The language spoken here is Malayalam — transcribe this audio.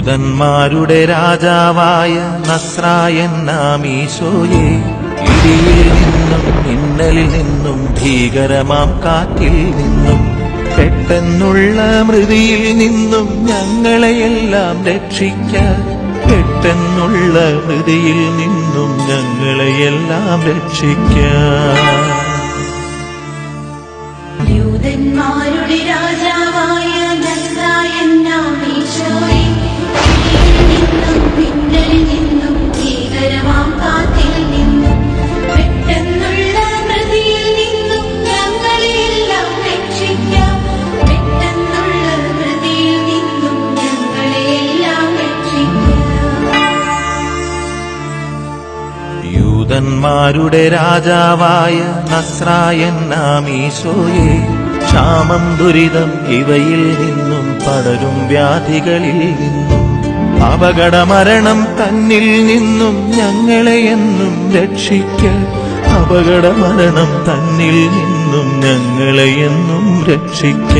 യൂദന്മാരുടെ രാജാവായ നസ്രായനാമീശോയെ, ഇടിയിൽ നിന്നും മിന്നലിൽ നിന്നും ഭീകരമാം കാറ്റിൽ നിന്നും പെട്ടെന്നുള്ള മൃതിയിൽ നിന്നും ഞങ്ങളെയെല്ലാം രക്ഷിക്കാൻ, പെട്ടെന്നുള്ള മൃതിയിൽ നിന്നും ഞങ്ങളെയെല്ലാം രക്ഷിക്കാൻ. യൂദന്മാരുടെ രാജാവായ നസ്രായനാമീശോയെ, ഇടിയിൽ നിന്നും മിന്നലിൽ നിന്നും ഭീകരമാം കാറ്റിൽ നിന്നും പെട്ടെന്നുള്ള മൃതിയിൽ നിന്നും ഞങ്ങളെയെല്ലാം രക്ഷിക്കാം, പെട്ടെന്നുള്ള മൃതിയിൽ നിന്നും ഞങ്ങളെയെല്ലാം രക്ഷിക്കാം. യൂദന്മാരുടെ രാജാവായ നസ്രായനാമീശോയെ, ക്ഷാമം ദുരിതം ഇവയിൽ നിന്നും പടരും വ്യാധികളിൽ നിന്നും അപകടമരണം തന്നിൽ നിന്നും ഞങ്ങളെയെന്നും രക്ഷിക്ക, അപകടമരണം തന്നിൽ നിന്നും ഞങ്ങളെയെന്നും രക്ഷിക്ക.